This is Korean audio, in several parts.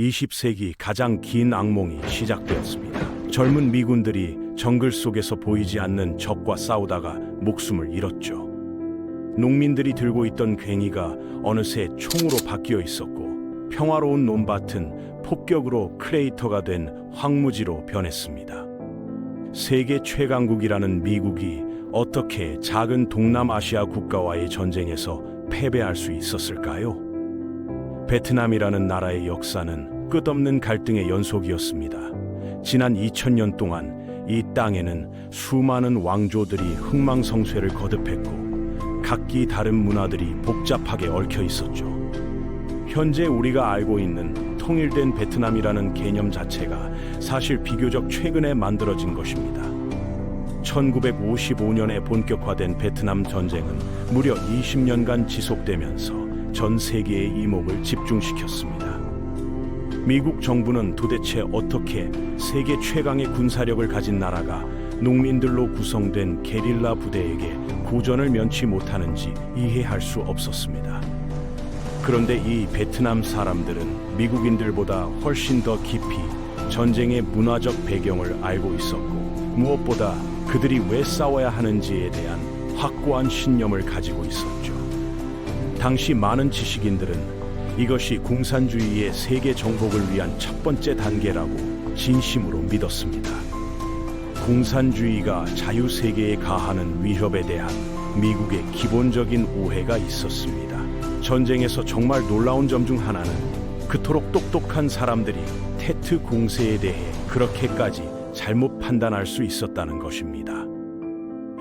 20세기 가장 긴 악몽이 시작되었습니다. 젊은 미군들이 정글 속에서 보이지 않는 적과 싸우다가 목숨을 잃었죠. 농민들이 들고 있던 괭이가 어느새 총으로 바뀌어 있었고, 평화로운 논밭은 폭격으로 크레이터가 된 황무지로 변했습니다. 세계 최강국이라는 미국이 어떻게 작은 동남아시아 국가와의 전쟁에서 패배할 수 있었을까요? 베트남이라는 나라의 역사는 끝없는 갈등의 연속이었습니다. 지난 2000년 동안 이 땅에는 수많은 왕조들이 흥망성쇠를 거듭했고, 각기 다른 문화들이 복잡하게 얽혀 있었죠. 현재 우리가 알고 있는 통일된 베트남이라는 개념 자체가 사실 비교적 최근에 만들어진 것입니다. 1955년에 본격화된 베트남 전쟁은 무려 20년간 지속되면서 전 세계의 이목을 집중시켰습니다. 미국 정부는 도대체 어떻게 세계 최강의 군사력을 가진 나라가 농민들로 구성된 게릴라 부대에게 고전을 면치 못하는지 이해할 수 없었습니다. 그런데 이 베트남 사람들은 미국인들보다 훨씬 더 깊이 전쟁의 문화적 배경을 알고 있었고, 무엇보다 그들이 왜 싸워야 하는지에 대한 확고한 신념을 가지고 있었죠. 당시 많은 지식인들은 이것이 공산주의의 세계 정복을 위한 첫 번째 단계라고 진심으로 믿었습니다. 공산주의가 자유세계에 가하는 위협에 대한 미국의 기본적인 오해가 있었습니다. 전쟁에서 정말 놀라운 점 중 하나는 그토록 똑똑한 사람들이 테트 공세에 대해 그렇게까지 잘못 판단할 수 있었다는 것입니다.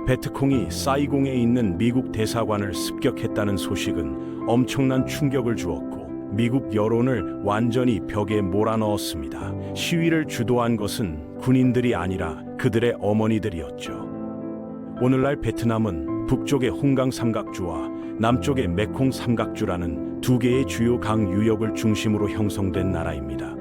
베트콩이 사이공에 있는 미국 대사관을 습격했다는 소식은 엄청난 충격을 주었고, 미국 여론을 완전히 벽에 몰아넣었습니다. 시위를 주도한 것은 군인들이 아니라 그들의 어머니들이었죠. 오늘날 베트남은 북쪽의 홍강 삼각주와 남쪽의 메콩 삼각주라는 두 개의 주요 강 유역을 중심으로 형성된 나라입니다.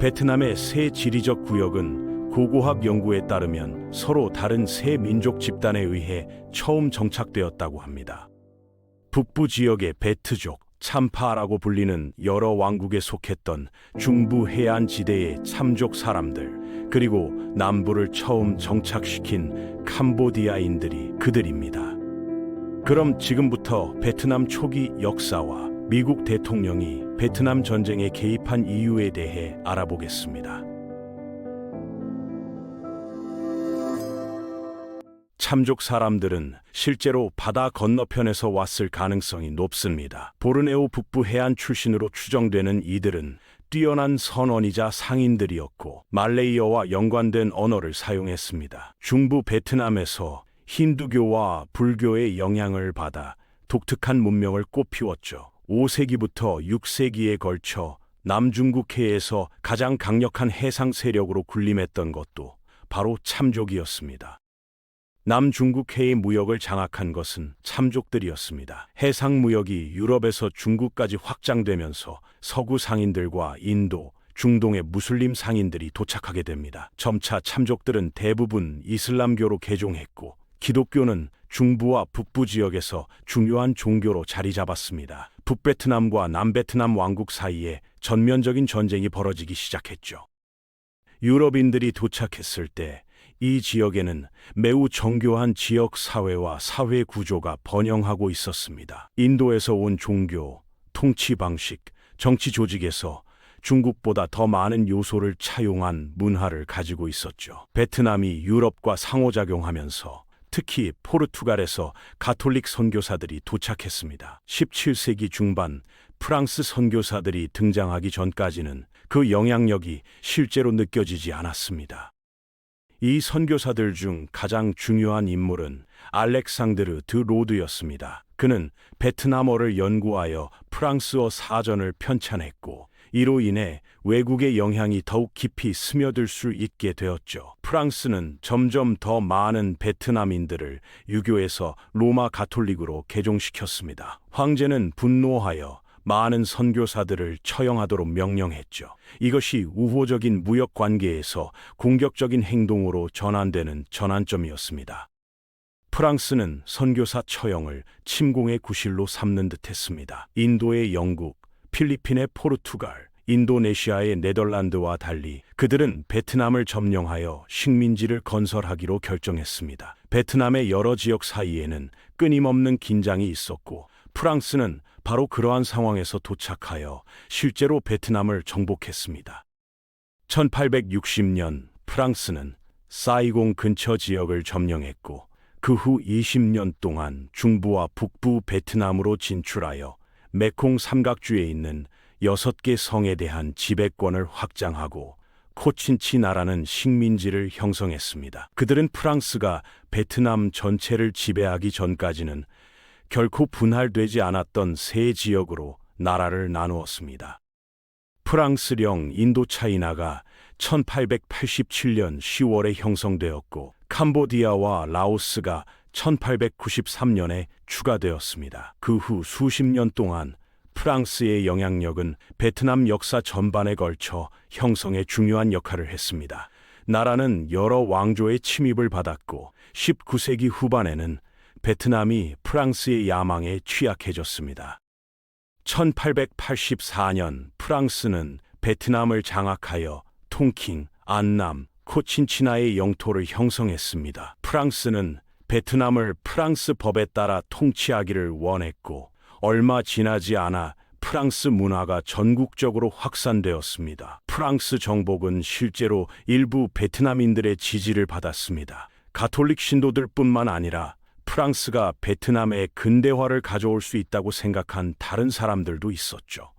베트남의 세 지리적 구역은 고고학 연구에 따르면 서로 다른 세 민족 집단에 의해 처음 정착되었다고 합니다. 북부 지역의 베트족, 참파라고 불리는 여러 왕국에 속했던 중부 해안 지대의 참족 사람들, 그리고 남부를 처음 정착시킨 캄보디아인들이 그들입니다. 그럼 지금부터 베트남 초기 역사와 미국 대통령이 베트남 전쟁에 개입한 이유에 대해 알아보겠습니다. 참족 사람들은 실제로 바다 건너편에서 왔을 가능성이 높습니다. 보르네오 북부 해안 출신으로 추정되는 이들은 뛰어난 선원이자 상인들이었고, 말레이어와 연관된 언어를 사용했습니다. 중부 베트남에서 힌두교와 불교의 영향을 받아 독특한 문명을 꽃피웠죠. 5세기부터 6세기에 걸쳐 남중국해에서 가장 강력한 해상 세력으로 군림했던 것도 바로 참족이었습니다. 남중국해의 무역을 장악한 것은 참족들이었습니다. 해상 무역이 유럽에서 중국까지 확장되면서 서구 상인들과 인도, 중동의 무슬림 상인들이 도착하게 됩니다. 점차 참족들은 대부분 이슬람교로 개종했고, 기독교는 중부와 북부 지역에서 중요한 종교로 자리 잡았습니다. 북베트남과 남베트남 왕국 사이에 전면적인 전쟁이 벌어지기 시작했죠. 유럽인들이 도착했을 때 이 지역에는 매우 정교한 지역 사회와 사회 구조가 번영하고 있었습니다. 인도에서 온 종교, 통치 방식, 정치 조직에서 중국보다 더 많은 요소를 차용한 문화를 가지고 있었죠. 베트남이 유럽과 상호작용하면서 특히 포르투갈에서 가톨릭 선교사들이 도착했습니다. 17세기 중반 프랑스 선교사들이 등장하기 전까지는 그 영향력이 실제로 느껴지지 않았습니다. 이 선교사들 중 가장 중요한 인물은 알렉상드르 드 로드였습니다. 그는 베트남어를 연구하여 프랑스어 사전을 편찬했고, 이로 인해 외국의 영향이 더욱 깊이 스며들 수 있게 되었죠. 프랑스는 점점 더 많은 베트남인들을 유교에서 로마 가톨릭으로 개종시켰습니다. 황제는 분노하여 많은 선교사들을 처형하도록 명령했죠. 이것이 우호적인 무역 관계에서 공격적인 행동으로 전환되는 전환점이었습니다. 프랑스는 선교사 처형을 침공의 구실로 삼는 듯 했습니다. 인도의 영국, 필리핀의 포르투갈, 인도네시아의 네덜란드와 달리 그들은 베트남을 점령하여 식민지를 건설하기로 결정했습니다. 베트남의 여러 지역 사이에는 끊임없는 긴장이 있었고 프랑스는 바로 그러한 상황에서 도착하여 실제로 베트남을 정복했습니다. 1860년 프랑스는 사이공 근처 지역을 점령했고 그 후 20년 동안 중부와 북부 베트남으로 진출하여 메콩 삼각주에 있는 6개 성에 대한 지배권을 확장하고 코친치나라는 식민지를 형성했습니다. 그들은 프랑스가 베트남 전체를 지배하기 전까지는 결코 분할되지 않았던 세 지역으로 나라를 나누었습니다. 프랑스령 인도차이나가 1887년 10월에 형성되었고 캄보디아와 라오스가 1893년에 추가되었습니다. 그 후 수십 년 동안 프랑스의 영향력은 베트남 역사 전반에 걸쳐 형성에 중요한 역할을 했습니다. 나라는 여러 왕조의 침입을 받았고 19세기 후반에는 베트남이 프랑스의 야망에 취약해졌습니다. 1884년 프랑스는 베트남을 장악하여 통킹, 안남, 코친치나의 영토를 형성했습니다. 프랑스는 베트남을 프랑스 법에 따라 통치하기를 원했고 얼마 지나지 않아 프랑스 문화가 전국적으로 확산되었습니다. 프랑스 정복은 실제로 일부 베트남인들의 지지를 받았습니다. 가톨릭 신도들뿐만 아니라 프랑스가 베트남에 근대화를 가져올 수 있다고 생각한 다른 사람들도 있었죠.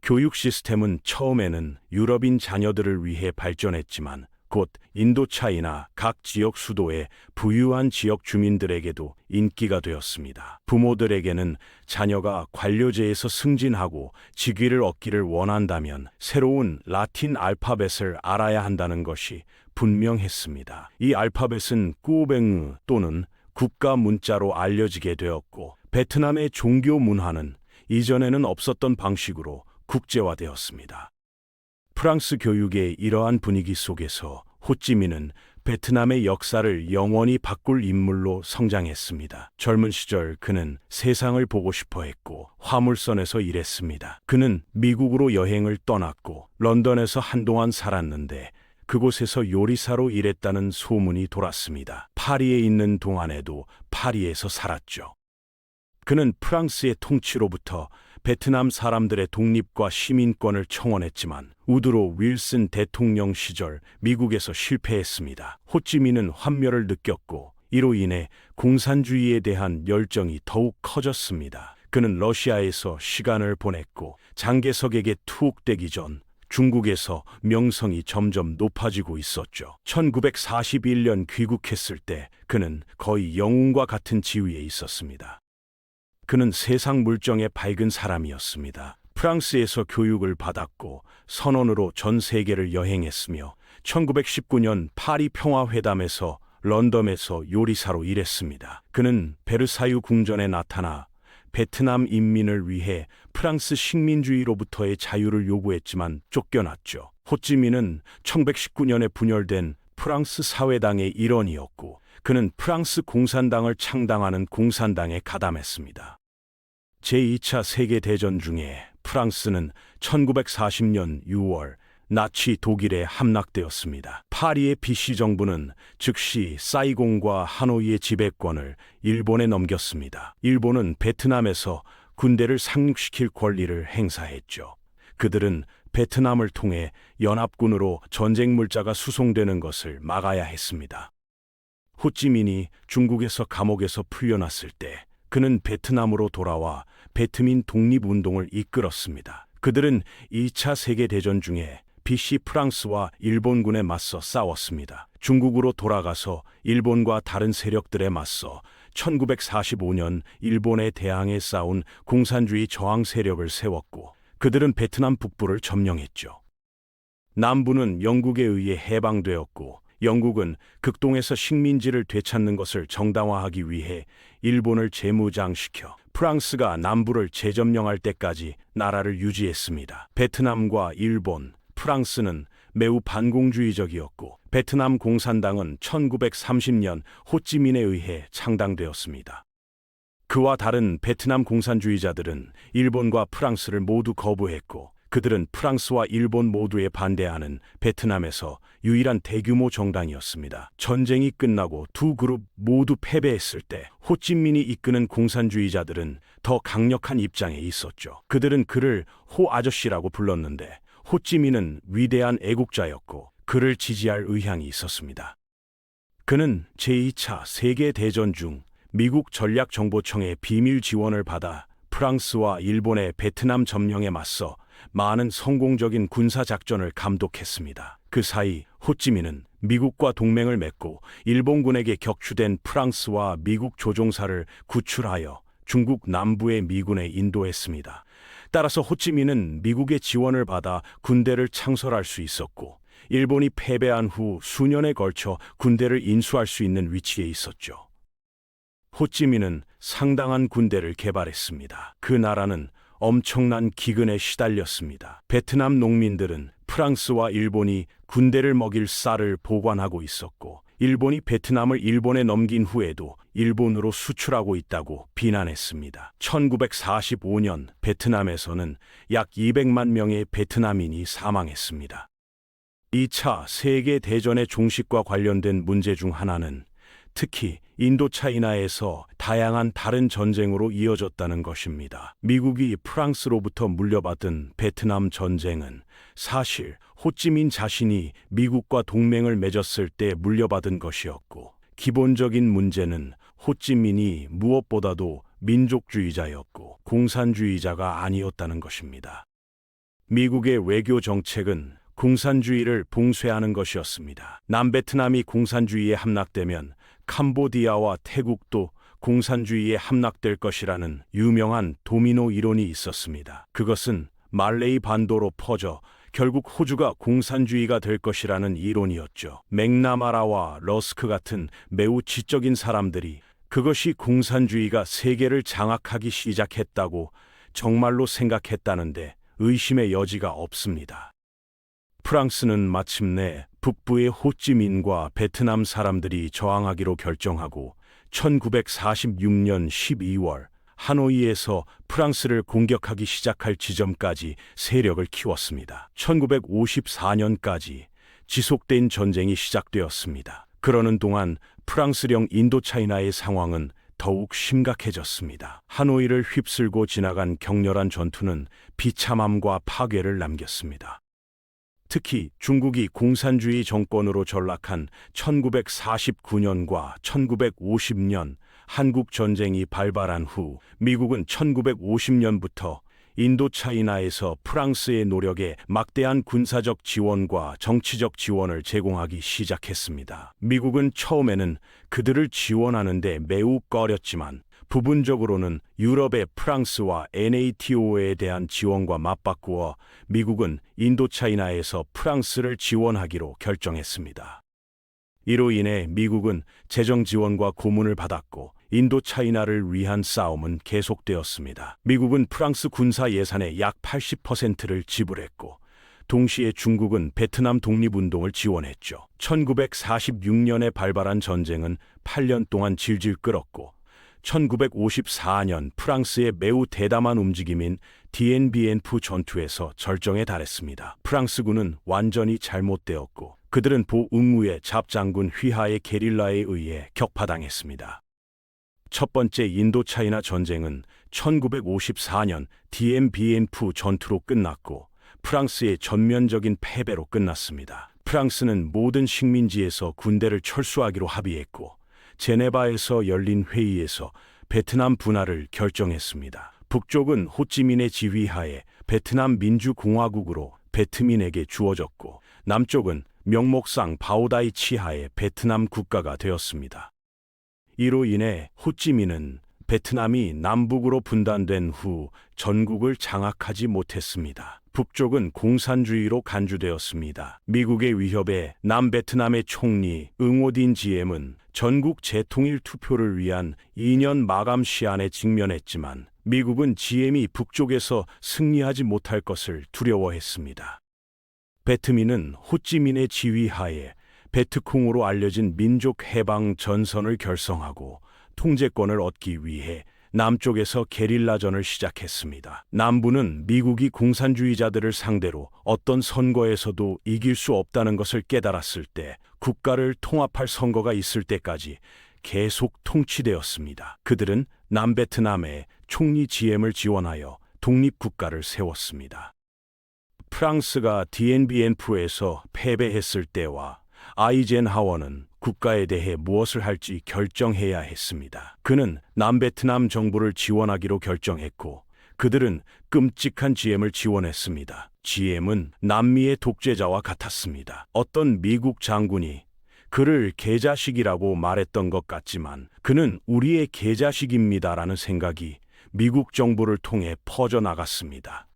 교육 시스템은 처음에는 유럽인 자녀들을 위해 발전했지만 곧 인도차이나 각 지역 수도의 부유한 지역 주민들에게도 인기가 되었습니다. 부모들에게는 자녀가 관료제에서 승진하고 직위를 얻기를 원한다면 새로운 라틴 알파벳을 알아야 한다는 것이 분명했습니다. 이 알파벳은 꾸오뱅 또는 국가 문자로 알려지게 되었고 베트남의 종교 문화는 이전에는 없었던 방식으로 국제화되었습니다. 프랑스 교육의 이러한 분위기 속에서 호찌민은 베트남의 역사를 영원히 바꿀 인물로 성장했습니다. 젊은 시절 그는 세상을 보고 싶어 했고 화물선에서 일했습니다. 그는 미국으로 여행을 떠났고 런던에서 한동안 살았는데 그곳에서 요리사로 일했다는 소문이 돌았습니다. 파리에 있는 동안에도 파리에서 살았죠. 그는 프랑스의 통치로부터 베트남 사람들의 독립과 시민권을 청원했지만 우드로 윌슨 대통령 시절 미국에서 실패했습니다. 호찌민은 환멸을 느꼈고 이로 인해 공산주의에 대한 열정이 더욱 커졌습니다. 그는 러시아에서 시간을 보냈고 장개석에게 투옥되기 전 중국에서 명성이 점점 높아지고 있었죠. 1941년 귀국했을 때 그는 거의 영웅과 같은 지위에 있었습니다. 그는 세상 물정에 밝은 사람이었습니다. 프랑스에서 교육을 받았고 선원으로 전 세계를 여행했으며 1919년 파리 평화회담에서 런던에서 요리사로 일했습니다. 그는 베르사유 궁전에 나타나 베트남 인민을 위해 프랑스 식민주의로부터의 자유를 요구했지만 쫓겨났죠. 호찌민은 1919년에 분열된 프랑스 사회당의 일원이었고 그는 프랑스 공산당을 창당하는 공산당에 가담했습니다. 제2차 세계대전 중에 프랑스는 1940년 6월 나치 독일에 함락되었습니다. 파리의 비시 정부는 즉시 사이공과 하노이의 지배권을 일본에 넘겼습니다. 일본은 베트남에서 군대를 상륙시킬 권리를 행사했죠. 그들은 베트남을 통해 연합군으로 전쟁 물자가 수송되는 것을 막아야 했습니다. 호찌민이 중국에서 감옥에서 풀려났을 때 그는 베트남으로 돌아와 베트민 독립운동을 이끌었습니다. 그들은 2차 세계대전 중에 비시 프랑스와 일본군에 맞서 싸웠습니다. 중국으로 돌아가서 일본과 다른 세력들에 맞서 1945년 일본에 대항해 싸운 공산주의 저항 세력을 세웠고 그들은 베트남 북부를 점령했죠. 남부는 영국에 의해 해방되었고 영국은 극동에서 식민지를 되찾는 것을 정당화하기 위해 일본을 재무장시켜 프랑스가 남부를 재점령할 때까지 나라를 유지했습니다. 베트남과 일본, 프랑스는 매우 반공주의적이었고 베트남 공산당은 1930년 호찌민에 의해 창당되었습니다. 그와 다른 베트남 공산주의자들은 일본과 프랑스를 모두 거부했고 그들은 프랑스와 일본 모두에 반대하는 베트남에서 유일한 대규모 정당이었습니다. 전쟁이 끝나고 두 그룹 모두 패배했을 때 호찌민이 이끄는 공산주의자들은 더 강력한 입장에 있었죠. 그들은 그를 호 아저씨라고 불렀는데 호찌민은 위대한 애국자였고 그를 지지할 의향이 있었습니다. 그는 제2차 세계대전 중 미국 전략정보청의 비밀 지원을 받아 프랑스와 일본의 베트남 점령에 맞서 많은 성공적인 군사작전을 감독했습니다. 그 사이 호찌민은 미국과 동맹을 맺고 일본군에게 격추된 프랑스와 미국 조종사를 구출하여 중국 남부의 미군에 인도했습니다. 따라서 호찌민은 미국의 지원을 받아 군대를 창설할 수 있었고 일본이 패배한 후 수년에 걸쳐 군대를 인수할 수 있는 위치에 있었죠. 호찌민은 상당한 군대를 개발했습니다. 그 나라는 엄청난 기근에 시달렸습니다. 베트남 농민들은 프랑스와 일본이 군대를 먹일 쌀을 보관하고 있었고 일본이 베트남을 일본에 넘긴 후에도 일본으로 수출하고 있다고 비난했습니다. 1945년 베트남에서는 약 200만 명의 베트남인이 사망했습니다. 2차 세계대전의 종식과 관련된 문제 중 하나는 특히 인도차이나에서 다양한 다른 전쟁으로 이어졌다는 것입니다. 미국이 프랑스로부터 물려받은 베트남 전쟁은 사실 호찌민 자신이 미국과 동맹을 맺었을 때 물려받은 것이었고 기본적인 문제는 호찌민이 무엇보다도 민족주의자였고 공산주의자가 아니었다는 것입니다. 미국의 외교 정책은 공산주의를 봉쇄하는 것이었습니다. 남베트남이 공산주의에 함락되면 캄보디아와 태국도 공산주의에 함락될 것이라는 유명한 도미노 이론이 있었습니다. 그것은 말레이 반도로 퍼져 결국 호주가 공산주의가 될 것이라는 이론이었죠. 맥나마라와 러스크 같은 매우 지적인 사람들이 그것이 공산주의가 세계를 장악하기 시작했다고 정말로 생각했다는데 의심의 여지가 없습니다. 프랑스는 마침내 북부의 호찌민과 베트남 사람들이 저항하기로 결정하고 1946년 12월 하노이에서 프랑스를 공격하기 시작할 지점까지 세력을 키웠습니다. 1954년까지 지속된 전쟁이 시작되었습니다. 그러는 동안 프랑스령 인도차이나의 상황은 더욱 심각해졌습니다. 하노이를 휩쓸고 지나간 격렬한 전투는 비참함과 파괴를 남겼습니다. 특히 중국이 공산주의 정권으로 전락한 1949년과 1950년 한국 전쟁이 발발한 후 미국은 1950년부터 인도차이나에서 프랑스의 노력에 막대한 군사적 지원과 정치적 지원을 제공하기 시작했습니다. 미국은 처음에는 그들을 지원하는데 매우 꺼렸지만 부분적으로는 유럽의 프랑스와 NATO에 대한 지원과 맞바꾸어 미국은 인도차이나에서 프랑스를 지원하기로 결정했습니다. 이로 인해 미국은 재정 지원과 고문을 받았고 인도차이나를 위한 싸움은 계속되었습니다. 미국은 프랑스 군사 예산의 약 80%를 지불했고 동시에 중국은 베트남 독립운동을 지원했죠. 1946년에 발발한 전쟁은 8년 동안 질질 끌었고 1954년 프랑스의 매우 대담한 움직임인 디엔비엔프 전투에서 절정에 달했습니다. 프랑스군은 완전히 잘못되었고 그들은 보응우의 잡장군 휘하의 게릴라에 의해 격파당했습니다. 첫 번째 인도차이나 전쟁은 1954년 디엔비엔프 전투로 끝났고 프랑스의 전면적인 패배로 끝났습니다. 프랑스는 모든 식민지에서 군대를 철수하기로 합의했고 제네바에서 열린 회의에서 베트남 분할을 결정했습니다. 북쪽은 호찌민의 지휘하에 베트남 민주공화국으로 베트민에게 주어졌고 남쪽은 명목상 바오다이 치하의 베트남 국가가 되었습니다. 이로 인해 호찌민은 베트남이 남북으로 분단된 후 전국을 장악하지 못했습니다. 북쪽은 공산주의로 간주되었습니다. 미국의 위협에 남베트남의 총리 응오딘 지엠은 전국 재통일 투표를 위한 2년 마감 시한에 직면했지만 미국은 지엠이 북쪽에서 승리하지 못할 것을 두려워했습니다. 베트민은 호찌민의 지휘하에 베트콩으로 알려진 민족 해방 전선을 결성하고 통제권을 얻기 위해 남쪽에서 게릴라전을 시작했습니다. 남부는 미국이 공산주의자들을 상대로 어떤 선거에서도 이길 수 없다는 것을 깨달았을 때, 국가를 통합할 선거가 있을 때까지 계속 통치되었습니다. 그들은 남베트남의 총리 지엠을 지원하여 독립국가를 세웠습니다. 프랑스가 디엔비엔프에서 패배했을 때와 아이젠하워는 국가에 대해 무엇을 할지 결정해야 했습니다. 그는 남베트남 정부를 지원하기로 결정했고, 그들은 끔찍한 지엠을 지원했습니다. 지엠은 남미의 독재자와 같았습니다. 어떤 미국 장군이 그를 개자식이라고 말했던 것 같지만, 그는 우리의 개자식입니다라는 생각이 미국 정부를 통해 퍼져나갔습니다.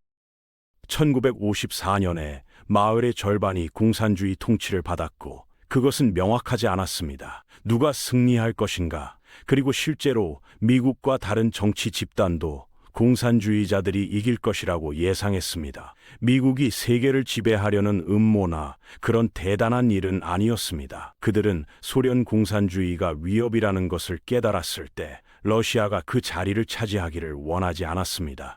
1954년에 마을의 절반이 공산주의 통치를 받았고, 그것은 명확하지 않았습니다. 누가 승리할 것인가? 그리고 실제로 미국과 다른 정치 집단도 공산주의자들이 이길 것이라고 예상했습니다. 미국이 세계를 지배하려는 음모나 그런 대단한 일은 아니었습니다. 그들은 소련 공산주의가 위협이라는 것을 깨달았을 때 러시아가 그 자리를 차지하기를 원하지 않았습니다.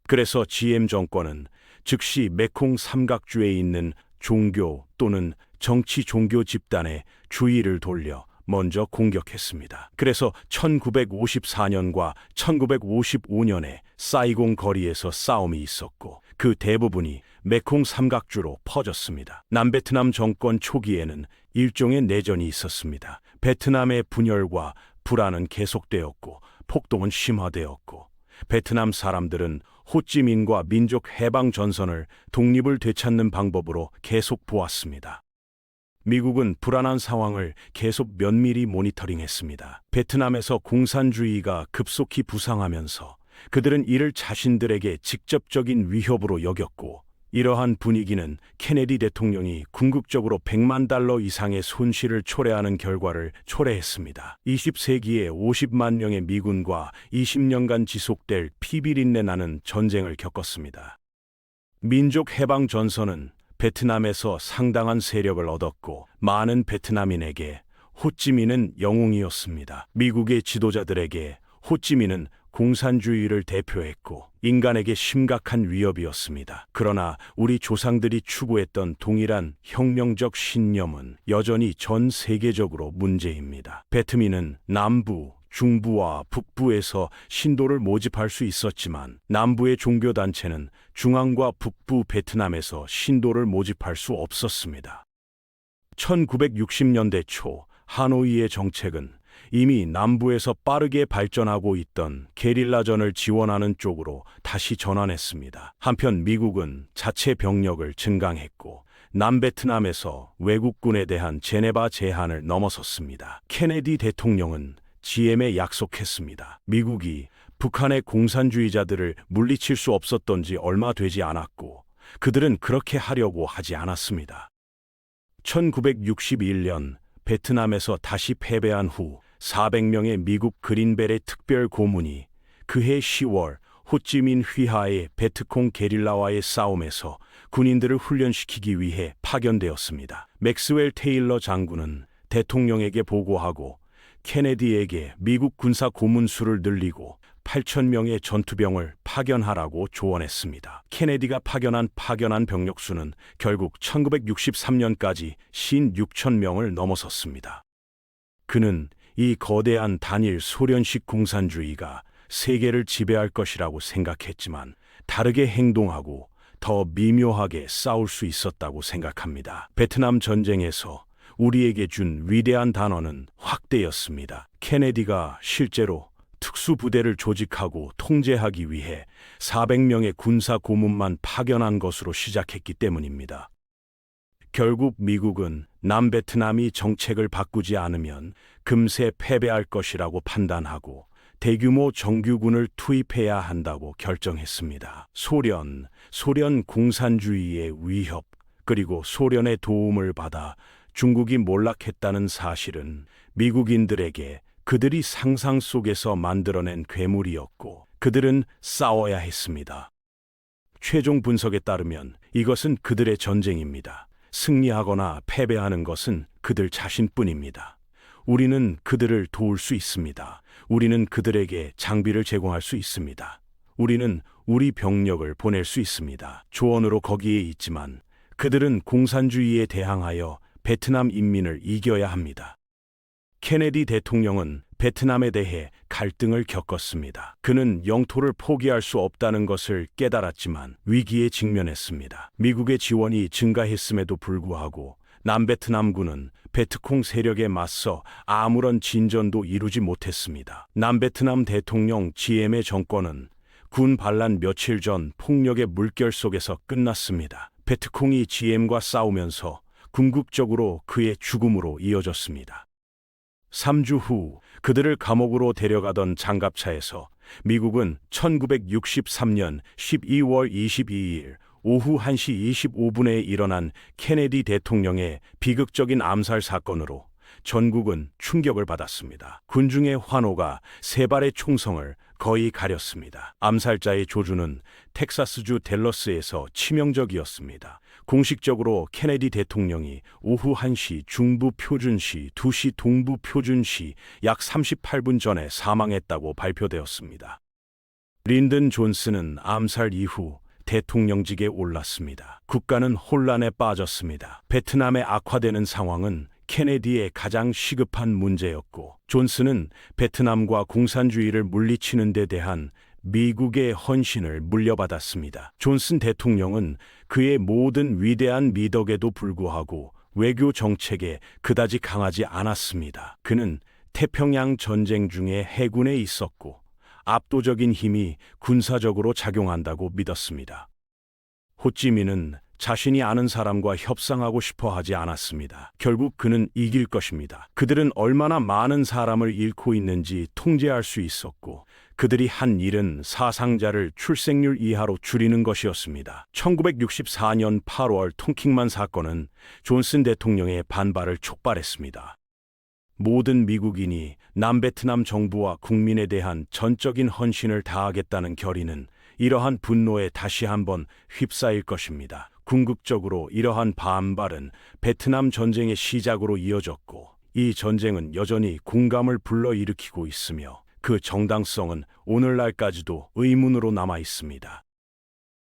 그래서 GM 정권은 즉시 메콩 삼각주에 있는 종교 또는 정치 종교 집단의 주의를 돌려 먼저 공격했습니다. 그래서 1954년과 1955년에 사이공 거리에서 싸움이 있었고, 그 대부분이 메콩 삼각주로 퍼졌습니다. 남베트남 정권 초기에는 일종의 내전이 있었습니다. 베트남의 분열과 불안은 계속되었고, 폭동은 심화되었고, 베트남 사람들은 호찌민과 민족 해방 전선을 독립을 되찾는 방법으로 계속 보았습니다. 미국은 불안한 상황을 계속 면밀히 모니터링했습니다. 베트남에서 공산주의가 급속히 부상하면서 그들은 이를 자신들에게 직접적인 위협으로 여겼고, 이러한 분위기는 케네디 대통령이 궁극적으로 $100만 이상의 손실을 초래하는 결과를 초래했습니다. 20세기에 50만 명의 미군과 20년간 지속될 피비린내 나는 전쟁을 겪었습니다. 민족 해방 전선은 베트남에서 상당한 세력을 얻었고, 많은 베트남인에게 호찌민은 영웅이었습니다. 미국의 지도자들에게 호찌민은 공산주의를 대표했고 인간에게 심각한 위협이었습니다. 그러나 우리 조상들이 추구했던 동일한 혁명적 신념은 여전히 전 세계적으로 문제입니다. 베트민은 남부, 중부와 북부에서 신도를 모집할 수 있었지만, 남부의 종교단체는 중앙과 북부 베트남에서 신도를 모집할 수 없었습니다. 1960년대 초 하노이의 정책은 이미 남부에서 빠르게 발전하고 있던 게릴라전을 지원하는 쪽으로 다시 전환했습니다. 한편 미국은 자체 병력을 증강했고, 남베트남에서 외국군에 대한 제네바 제한을 넘어섰습니다. 케네디 대통령은 GM에 약속했습니다. 미국이 북한의 공산주의자들을 물리칠 수 없었던지 얼마 되지 않았고, 그들은 그렇게 하려고 하지 않았습니다. 1961년 베트남에서 다시 패배한 후 400명의 미국 그린벨의 특별 고문이 그해 10월 호찌민 휘하의 베트콩 게릴라와의 싸움에서 군인들을 훈련시키기 위해 파견되었습니다. 맥스웰 테일러 장군은 대통령에게 보고하고 케네디에게 미국 군사 고문수를 늘리고 8,000명의 전투병을 파견하라고 조언했습니다. 케네디가 파견한 병력 수는 결국 1963년까지 56,000명을 넘어섰습니다. 그는 이 거대한 단일 소련식 공산주의가 세계를 지배할 것이라고 생각했지만, 다르게 행동하고 더 미묘하게 싸울 수 있었다고 생각합니다. 베트남 전쟁에서 우리에게 준 위대한 단어는 확대였습니다. 케네디가 실제로 특수부대를 조직하고 통제하기 위해 400명의 군사 고문만 파견한 것으로 시작했기 때문입니다. 결국 미국은 남베트남이 정책을 바꾸지 않으면 금세 패배할 것이라고 판단하고 대규모 정규군을 투입해야 한다고 결정했습니다. 소련 공산주의의 위협, 그리고 소련의 도움을 받아 중국이 몰락했다는 사실은 미국인들에게 그들이 상상 속에서 만들어낸 괴물이었고, 그들은 싸워야 했습니다. 최종 분석에 따르면 이것은 그들의 전쟁입니다. 승리하거나 패배하는 것은 그들 자신뿐입니다. 우리는 그들을 도울 수 있습니다. 우리는 그들에게 장비를 제공할 수 있습니다. 우리는 우리 병력을 보낼 수 있습니다. 조언으로 거기에 있지만 그들은 공산주의에 대항하여 베트남 인민을 이겨야 합니다. 케네디 대통령은 베트남에 대해 갈등을 겪었습니다. 그는 영토를 포기할 수 없다는 것을 깨달았지만 위기에 직면했습니다. 미국의 지원이 증가했음에도 불구하고 남베트남군은 베트콩 세력에 맞서 아무런 진전도 이루지 못했습니다. 남베트남 대통령 지엠의 정권은 군 반란 며칠 전 폭력의 물결 속에서 끝났습니다. 베트콩이 지엠과 싸우면서 궁극적으로 그의 죽음으로 이어졌습니다. 3주 후 그들을 감옥으로 데려가던 장갑차에서 미국은 1963년 12월 22일 오후 1시 25분에 일어난 케네디 대통령의 비극적인 암살 사건으로 전국은 충격을 받았습니다. 군중의 환호가 세 발의 총성을 거의 가렸습니다. 암살자의 조주는 텍사스주 댈러스에서 치명적이었습니다. 공식적으로 케네디 대통령이 오후 1시 중부 표준시, 2시 동부 표준시 약 38분 전에 사망했다고 발표되었습니다. 린든 존슨은 암살 이후 대통령직에 올랐습니다. 국가는 혼란에 빠졌습니다. 베트남의 악화되는 상황은 케네디의 가장 시급한 문제였고, 존슨은 베트남과 공산주의를 물리치는 데 대한 미국의 헌신을 물려받았습니다. 존슨 대통령은 그의 모든 위대한 미덕에도 불구하고 외교 정책에 그다지 강하지 않았습니다. 그는 태평양 전쟁 중에 해군에 있었고 압도적인 힘이 군사적으로 작용한다고 믿었습니다. 호찌민은 자신이 아는 사람과 협상하고 싶어 하지 않았습니다. 결국 그는 이길 것입니다. 그들은 얼마나 많은 사람을 잃고 있는지 통제할 수 있었고, 그들이 한 일은 사상자를 출생률 이하로 줄이는 것이었습니다. 1964년 8월 통킹만 사건은 존슨 대통령의 반발을 촉발했습니다. 모든 미국인이 남베트남 정부와 국민에 대한 전적인 헌신을 다하겠다는 결의는 이러한 분노에 다시 한번 휩싸일 것입니다. 궁극적으로 이러한 반발은 베트남 전쟁의 시작으로 이어졌고, 이 전쟁은 여전히 공감을 불러일으키고 있으며 그 정당성은 오늘날까지도 의문으로 남아 있습니다.